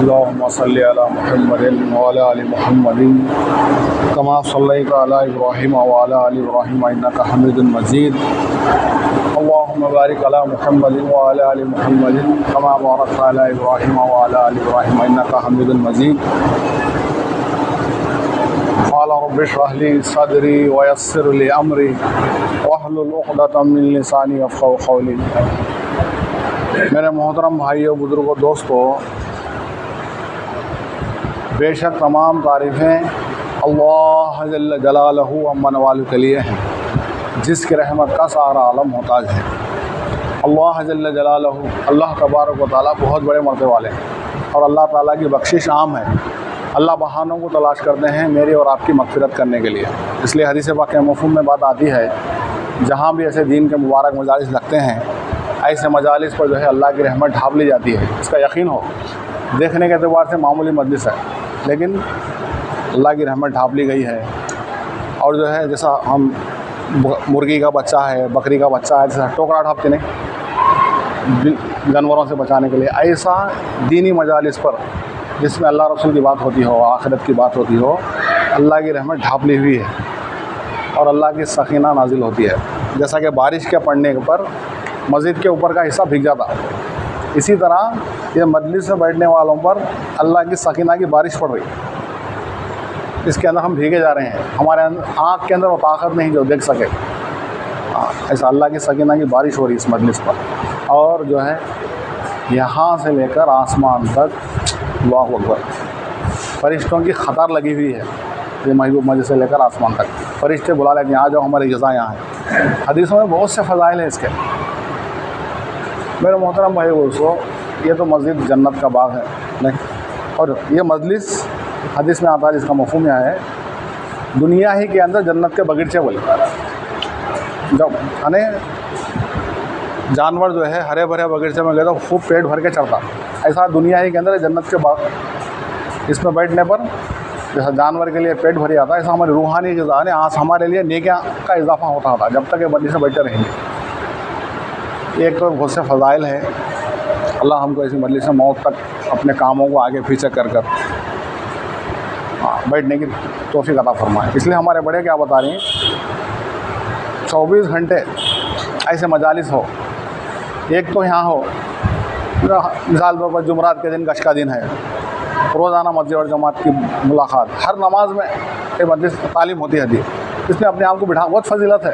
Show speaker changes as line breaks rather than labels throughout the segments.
अल्लाहुम्मा सल्लि अला मुहम्मदिन व अला आलि मुहम्मदिन कमा सल्लैता अला इब्राहीम व अला आलि इब्राहीम इन्नका हमीदुम मजीद। अल्लाहुम्मा बारिक अला मुहम्मदिन व अला आलि मुहम्मदिन कमा बारकता अला इब्राहीम व अला आलि इब्राहीम इन्नका हमीदुम मजीद। क़ाल रब्बि इश्रह ली सदरी व यस्सिर ली अमरी वहलुल उक़दतम मिन लिसानी यफ़क़हू क़ौली। मेरे मोहतरम भाइयों, बुज़ुर्गों, दोस्तों, बेशक तमाम तारीफ़ें अल्लाह जल्ल जलालहू अम्मन वालू के लिए हैं, जिसकी रहमत का सारा आलम मोहताज है। अल्लाह जल्ल जलालहू, अल्लाह तबारक व तआला बहुत बड़े मर्तबे वाले हैं और अल्लाह ताला की बख्शिश आम है। अल्लाह बहानों को तलाश करते हैं मेरी और आपकी मग़फ़िरत करने के लिए। इसलिए हदीस पाक के मफ़हूम में बात आती है, जहाँ भी ऐसे दीन के मुबारक मजालिस लगते हैं, ऐसे मजालिस पर जो है अल्लाह की रहमत ढाप ली जाती है। इसका यकीन हो, देखने के एतबार से मामूली मजलिस है, लेकिन अल्लाह की रहमत ढाप ली गई है। और जो है जैसा हम मुर्गी का बच्चा है, बकरी का बच्चा है, जैसा टोकरा ढापते नहीं जानवरों से बचाने के लिए, ऐसा दीनी मजालिस पर जिसमें अल्लाह रसूल की बात होती हो, आखिरत की बात होती हो, अल्लाह की रहमत ढाप ली हुई है और अल्लाह की सकीना नाजिल होती है। जैसा कि बारिश के पड़ने पर मस्जिद के ऊपर का हिस्सा भीग जाता, इसी तरह ये मजलिस में बैठने वालों पर अल्लाह की सकीना की बारिश पड़ रही। इसके अंदर हम भीगे जा रहे हैं, हमारे आँख के अंदर वो ताकत नहीं जो देख सके। ऐसा अल्लाह की सकीना की बारिश हो रही इस मजलिस पर। और जो है यहाँ से लेकर आसमान तक, अल्लाहु अकबर, फरिश्तों की ख़तर लगी हुई है। ये महबूब मस्जिद से लेकर आसमान तक फरिश्ते बुला लेते हैं, आ जाओ, हमारी जज़ा यहाँ है। हदीसों में बहुत से फ़ज़ाइल हैं इसके। मेरे मोहतरम भाई दोस्तों, ये तो मस्जिद जन्नत का बाग है नहीं, और ये मजलिस हदीस में आता है जिसका मफ़हूम यह है, दुनिया ही के अंदर जन्नत के बगीचे बोले। जब यानी जानवर जो है हरे भरे बगीचे में गए तो खूब पेट भर के चढ़ता, ऐसा दुनिया ही के अंदर जन्नत के बाग। इसमें बैठने पर जैसा जानवर के लिए पेट भर जाता है, ऐसा हमारी रूहानी ग़िज़ा ने आज हमारे लिए नेकियां का इजाफा होता था जब तक ये मजलिस से बैठे रहेंगे। एक तो बहुत से फ़ज़ाइल हैं। अल्लाह हमको ऐसी मजलिस में मौत तक अपने कामों को आगे पीछे कर बैठने की तौफ़ीक़ अता फरमाए। इसलिए हमारे बड़े क्या बता रहे हैं, 24 घंटे ऐसे मजालिस हो। एक तो यहाँ हो, मिसाल तौर पर जुमरात के दिन गश का दिन है, रोज़ाना मस्जिद और जमात की मुलाकात, हर नमाज में एक मजलिस तालीम होती है। इसमें अपने आप को बिठा, बहुत फजीलत है।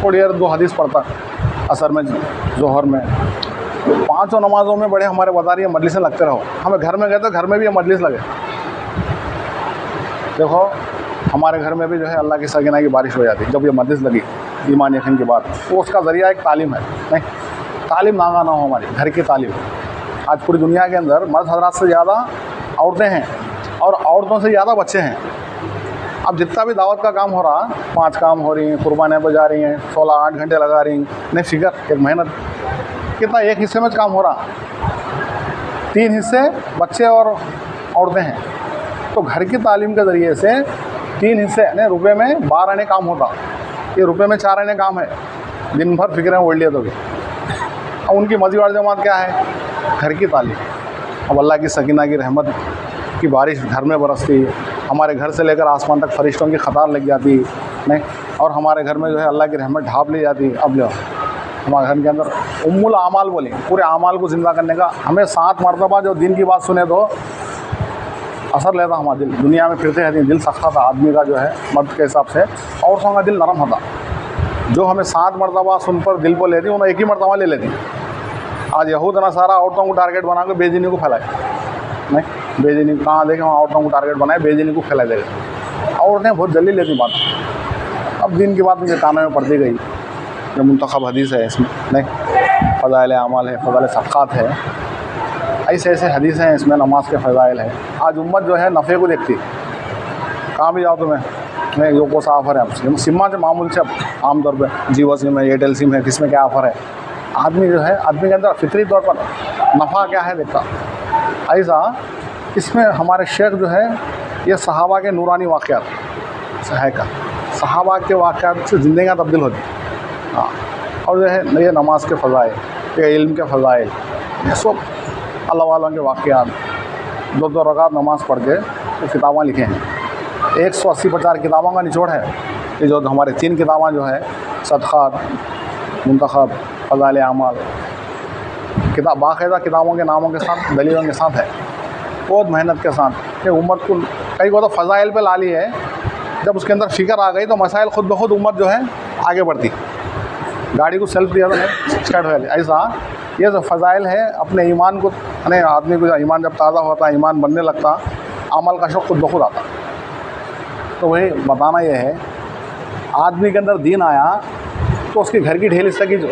थोड़ी देर 2 हदीस पढ़ता, असर में, ज़ोहर में, 5 नमाज़ों में बड़े हमारे बता रही है मजलिसें लगते रहो। हमें घर में गए तो घर में भी ये मजलिस लगे। देखो हमारे घर में भी जो है अल्लाह की सकीना की बारिश हो जाती है जब ये मजलिस लगी, ईमान यकीन की बात। तो उसका ज़रिया एक तालीम है। नहीं, तालीम नागा ना हो हमारी घर की तालीम। आज पूरी दुनिया के अंदर मर्द हज़रात से ज़्यादा औरतें हैं और औरतों से ज़्यादा बच्चे हैं। अब जितना भी दावत का काम हो रहा, 5 काम हो रही हैं, कुर्बानियाँ पर जा रही हैं, 16-8 घंटे लगा रही हैं, नहीं फिगर, एक मेहनत कितना, एक हिस्से में काम हो रहा, 3 हिस्से बच्चे और औरतें हैं। तो घर की तालीम के ज़रिए से 3 हिस्से यानी रुपये में 12 आने काम होता, ये रुपये में 4 आने काम है। दिन भर फिक्रें ओढ़ लिए तो भी। अब उनकी मस्जिद और जमात क्या है? घर की तालीम। अब अल्लाह की सकीना की रहमत की बारिश घर में बरसती, हमारे घर से लेकर आसमान तक फरिश्तों की क़तार लग जाती नहीं, और हमारे घर में जो है अल्लाह की रहमत ढाप ली जाती। अब जो हमारे घर के अंदर उम्मुल आमाल बोले, पूरे आमाल को ज़िंदा करने का, हमें 7 मरतबा जो दिन की बात सुने तो असर लेता हमारा दिल। दुनिया में फिरते रहते हैं, दिल सख्ता था आदमी का जो है मर्द के हिसाब से, औरतों का दिल नरम होता। जो हमें 7 मरतबा सुन पर दिल को लेती, उन्हें एक ही मरतबा ले लेती। आज यहूद नसारा औरतों को टारगेट बना के बेदीनी को फैलाए। नहीं, बेदीनी कहाँ देखें, वहाँ औरतों को टारगेट बनाए, बेदीनी को फैला देगा। औरतें बहुत जल्दी लेती बात। अब दिन की बात मुझे कानों में पड़ती गई, जो मुंतखब हदीस है इसमें, नहीं, फ़ज़ाइल अमाल है, फ़ज़ाइल सदक़ात है, ऐसे ऐसे हदीस हैं इसमें, नमाज के फ़ज़ाइल है। आज उम्मत जो है नफ़े को देखती, कहाँ भी जाओ तुम्हें नहीं, यो को सा ऑफ़र है, अब सिम्मा से मामूल से आमतौर पर जियो सिम है, एयरटेल सिम है, किसमें क्या ऑफ़र है। आदमी जो है, आदमी के अंदर फितरी तौर पर नफ़ा क्या है देखता। ऐसा इसमें हमारे शेख जो है, ये सहाबा के नूरानी वाक़यात है का, सहाबा के वाक़यात से ज़िंदगियाँ तब्दील होती। हाँ, और जो है ये नमाज के फ़ज़ाइल, ये इल्म के फ़ज़ाइल, ये सब अल्लाह वालों के वाक़यात, 2-2 रकात नमाज़ पढ़ के तो किताबें लिखे हैं। 180-50 किताबों का निचोड़ है ये जो हमारे 3 किताबें जो है सदक़ात, मुंतखब, फ़ज़ाइल आमाल, किताब बाकायदा किताबों के नामों के साथ दलीलों के साथ है, बहुत मेहनत के साथ। ये उम्मत को कई को तो फ़ज़ाइल पे ला ली है, जब उसके अंदर फ़िक्र आ गई तो मसाइल ख़ुद ब खुद उम्मत जो है आगे बढ़ती। गाड़ी को सेल्फ दिया तो नहीं स्टार्ट हो जाती। ऐसा ये जो फ़ज़ाइल है अपने ईमान को, यानी आदमी को ईमान जब ताज़ा होता, ईमान बनने लगता, अमल का शौक़ खुद ब खुद आता। तो वही बताना ये है, आदमी के अंदर दीन आया तो उसके घर की ढेल सकी, जो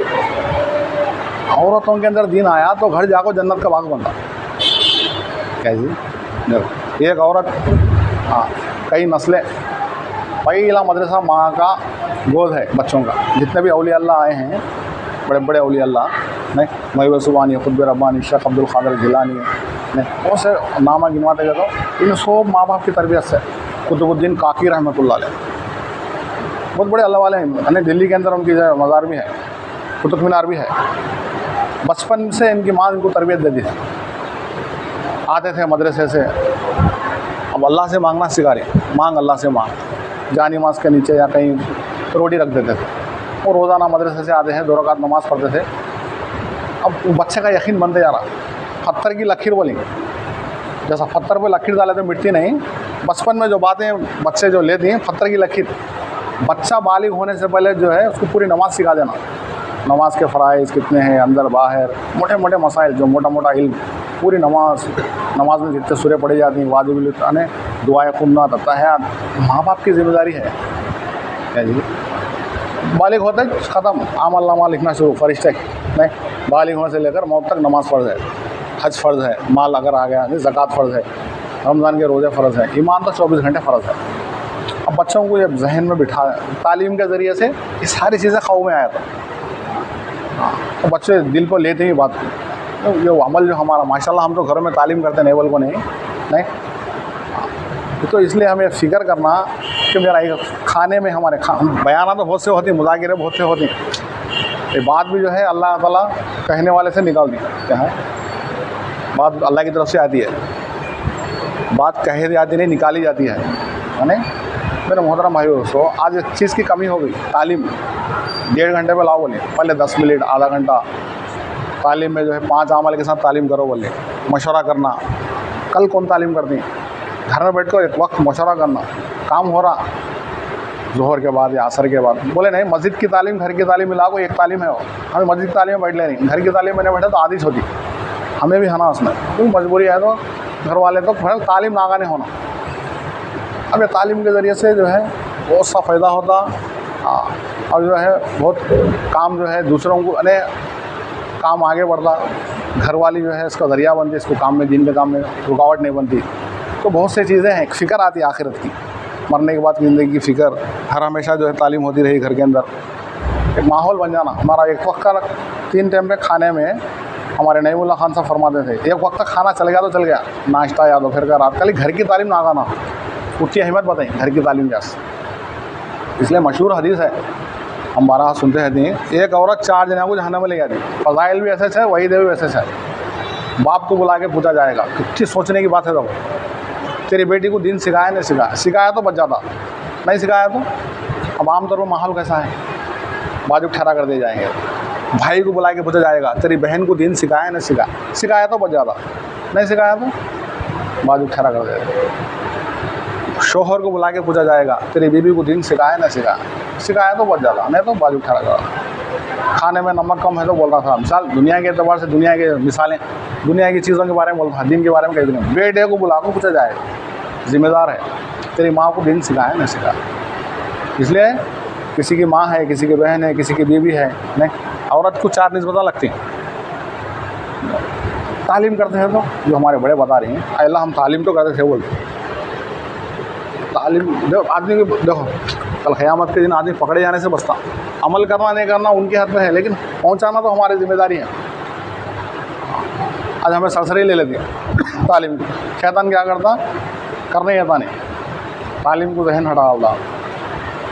औरतों के अंदर दीन आया तो घर जाको जन्नत का बाग बनता। क्या जी, देखो एक औरत, हाँ, कई नस्लें, पहला मदरसा माँ का गोद है बच्चों का। जितने भी औलिया अल्लाह आए हैं, बड़े बड़े औलिया अल्लाह, नहीं महबूब सुबानी, खुतब रब्बानी, शेख अब्दुल क़ादिर जिलानी, नहीं बहुत से नामा गिनवाते गए, तो इन सब माँ बाप की तरबियत से। कुतुबुद्दीन काकी रहमतुल्लाह अलैह बहुत बड़े अल्लाह वाले हैं, यानी दिल्ली के अंदर उनकी मज़ार भी है, कुतुब मीनार भी है। बचपन से इनकी माँ इनको तरबियत देती थी। आते थे मदरसे से, अब अल्लाह से मांगना सिखा रही, मांग अल्लाह से मांग, जानी मास के नीचे या कहीं रोटी रख देते थे। और रोज़ाना मदरसे से आते हैं, 2 रकात नमाज़ पढ़ते थे। अब बच्चे का यकीन बनते जा रहा, पत्थर की लकीर बोली, जैसा पत्थर पे लकीर डाले तो मिटती नहीं, बचपन में जो बातें बच्चे जो लेते हैं पत्थर की लकीर, बच्चा बालिग होने से पहले जो है उसको पूरी नमाज़ सिखा देना। नमाज के फ़राइज़ कितने हैं, अंदर बाहर, मोटे मोटे मसाइल, जो मोटा मोटा इल्म, पूरी नमाज में जितने सूरह पढ़ी जाती हैं, वाजिब यानी दुआएं कुम्ना तहयात, माँ बाप की ज़िम्मेदारी है। क्या जी, बालिग होते ख़त्म, आमल नामा लिखना शुरू, फरिश्ते नहीं, बालिग होने से लेकर मौत तक नमाज़ फ़र्ज़ है, हज फ़र्ज़ है, माल अगर आ गया ज़कात फ़र्ज़ है, रमज़ान के रोज़े फ़र्ज़ है, ईमान तो 24 घंटे फ़र्ज़ है। अब बच्चों को जब जहन में बिठा, तालीम के ज़रिए से ये सारी चीज़ें ख़ौफ़ में आया था। हाँ, तो बच्चे दिल पर लेते ही बात को, तो ये अमल जो हमारा माशाल्लाह, हम तो घरों में तालीम करते हैं, नेवल को नहीं। तो इसलिए हमें फ़िक्र करना कि मेरा एक खाने में हमारे बयाना तो बहुत से होती, मुज़ाकिरे बहुत से होती, ये बात भी जो है अल्लाह ताला कहने वाले से निकाल दी। क्या है, बात अल्लाह की तरफ से आती है, बात कही जाती नहीं, निकाली जाती है। यानी मेरे मोहतरम भाई दोस्तों, आज एक चीज़ की कमी हो गई, तालीम 1.5 घंटे पे लाओ बोले, पहले 10 मिनट आधा घंटा तालीम में जो है 5 अमल के साथ तालीम करो बोले, मशवरा करना। कल कौन तालीम करती है, घर में बैठ कर एक वक्त मशवरा करना, काम हो रहा ज़ोहर के बाद या असर के बाद, बोले नहीं मस्जिद की तालीम घर की तालीम मिला को एक तालीम है वो, हमें मस्जिद की तालीम में बैठ लेनी, घर की तालीम में नहीं बैठे तो आदिश होती, हमें भी हना उसमें, क्योंकि मजबूरी है तो घर वाले तो तालीम नागा नहीं होना। अब ये तालीम के ज़रिए से जो है बहुत सा फ़ायदा होता, और जो है बहुत काम जो है दूसरों को, अने काम आगे बढ़ता, घर वाली जो है इसका ज़रिया बनती, इसको काम में, दिन के काम में रुकावट नहीं बनती। तो बहुत सी चीज़ें हैं, एक फ़िक्र आती है आखिरत की, मरने के बाद ज़िंदगी की फ़िक्र, हर हमेशा जो है तालीम होती रही घर के अंदर, एक माहौल बन जाना। हमारा एक वक्त का 3 टाइम पे खाने में हमारे नईमुल्लाह खान साहब फरमाते थे, एक वक्त का खाना चल गया तो चल गया, नाश्ता या दोपहर का, रात का, घर की तालीम ना आना, उसकी अहमियत बताएं घर की तालीम जैसे। इसलिए मशहूर हदीस है, हम 12 सुनते रहते हैं, एक औरत 4 जना को जहन्नम में ले जाती, फ़ज़ाइल भी ऐसे है, वही दे भी वैसे है। बाप को बुला के पूछा जाएगा, कितनी सोचने की बात है, तब तेरी बेटी को दिन सिखाया नहीं सिखाया, सिखाया तो बच जाता, नहीं सिखाया तो। अब आमतौर पर माहौल कैसा है, बाजू ठहरा कर दिए जाएंगे। भाई को बुला के पूछा जाएगा, तेरी बहन को दिन सिखाया नहीं सिखाया, सिखाया तो बच जाता, नहीं सिखाया तो बाजू ठहरा कर दिया। शोहर को बुला के पूछा जाएगा, तेरी बीवी को दिन सिखाया नहीं सिखाया, सिखाया तो बच जाता, नहीं तो बाजू ठहरा कर। खाने में नमक कम है तो बोल रहा था, मिसाल दुनिया के एतबार से, दुनिया के मिसालें, दुनिया की चीज़ों के बारे में बोल रहा था, दिन के बारे में कहीं नहीं। बेटे को बुला कर पूछा जाएगा, ज़िम्मेदार है, तेरी माँ को दिन सिखाया नहीं सिखाया। इसलिए किसी की माँ है, किसी की बहन है, किसी की बीवी है, नहीं, औरत को 4 निस्बतें लगती हैं। तालीम करते हैं तो जो हमारे बड़े बता रहे हैं, अल्लाह हम तालीम तो करते थे, बोलते तालीम देखो आदमी को, देखो कल क़यामत के दिन आदमी पकड़े जाने से बचता, अमल करना नहीं करना उनके हाथ में है, लेकिन पहुंचाना तो हमारी जिम्मेदारी है। आज हमें सरसरी ले लेती है तालीम की, शैतान क्या करता, करने आता नहीं, तालीम को जहन हटा डालता।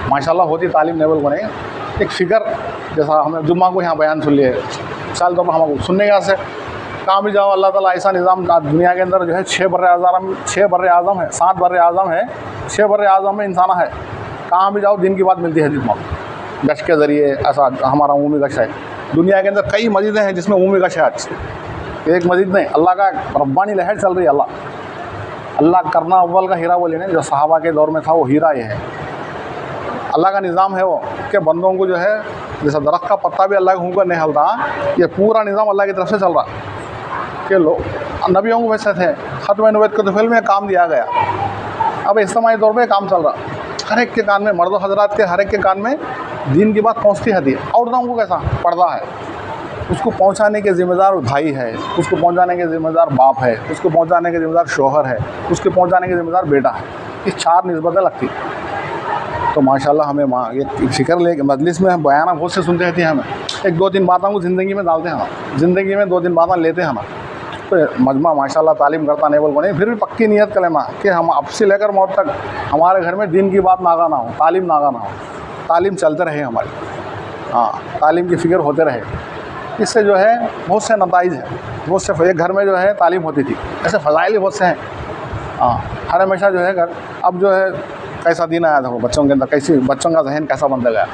माशाल्लाह होती तालीम लेवल बने, एक फ़िक्र, जैसा हमने जुम्मा को यहाँ बयान सुन लिए, साल तो हम सुनने का से कहाँ भी जाओ अल्लाह ताला ऐसा निज़ाम दुनिया के अंदर जो है 6 बर्रे आज़म है, 7 बर्रे आज़म है, 6 बर्रे आज़म में इंसान है। कहाँ भी जाओ दिन की बात मिलती है हदीस में गश के ज़रिए। ऐसा हमारा उमूमी गश है। दुनिया के अंदर कई मस्जिदें हैं जिसमें उमूमी गश है। आज एक मस्जिद नहीं, अल्लाह का रब्बानी लहर चल रही है। अल्लाह करना अव्वल का हीरा बोले ना, जो सहाबा के दौर में था वो हीरा ये है। अल्लाह का निज़ाम है वो कि बंदों को जो है जैसा दरख्त का पत्ता भी अल्लाह के हुक्म नहीं हिलता, ये पूरा निज़ाम अल्लाह की तरफ से चल रहा कि लोग नबियों को वैसे थे, ख़त्म नबूवत के तफ़ील में काम दिया गया। अब इज्तिमाई तौर पे काम चल रहा, हर एक के कान में, मर्द हजरात के हर एक के कान में दीन की बात पहुँचती है। औरतों को कैसा पर्दा है, उसको पहुँचाने के ज़िम्मेदार भाई है, उसको पहुँचाने के ज़िम्मेदार बाप है, उसको पहुँचाने के ज़िम्मेदार शौहर है, उसके पहुँचाने के ज़िम्मेदार बेटा है। ये 4 निस्बतें लगती। तो माशाल्लाह हमें ये फ़िक्र ले मजलिस में बयान बहुत से सुनते रहती हैं। हमें 1-2-3 बातों को ज़िंदगी में डालते हैं, ज़िंदगी में 2-3 बातें लेते हैं। तो मजमा माशाल्लाह तालीम करता नहीं बोल नहीं, फिर भी पक्की नियत कलेमा कि हम अब से लेकर मौत तक हमारे घर में दीन की बात नागा ना हो, तालीम नागा ना हो, तालीम चलते रहे हमारी। हाँ, तालीम की फ़िक्र होते रहे। इससे जो है बहुत से नताइज हैं। बहुत से एक घर में जो है तालीम होती थी, ऐसे फ़ज़ाइल बहुत से हैं। हाँ, हर हमेशा जो है घर अब जो है कैसा दिन आया था वो बच्चों के अंदर, कैसी बच्चों का जहन कैसा बनता गया।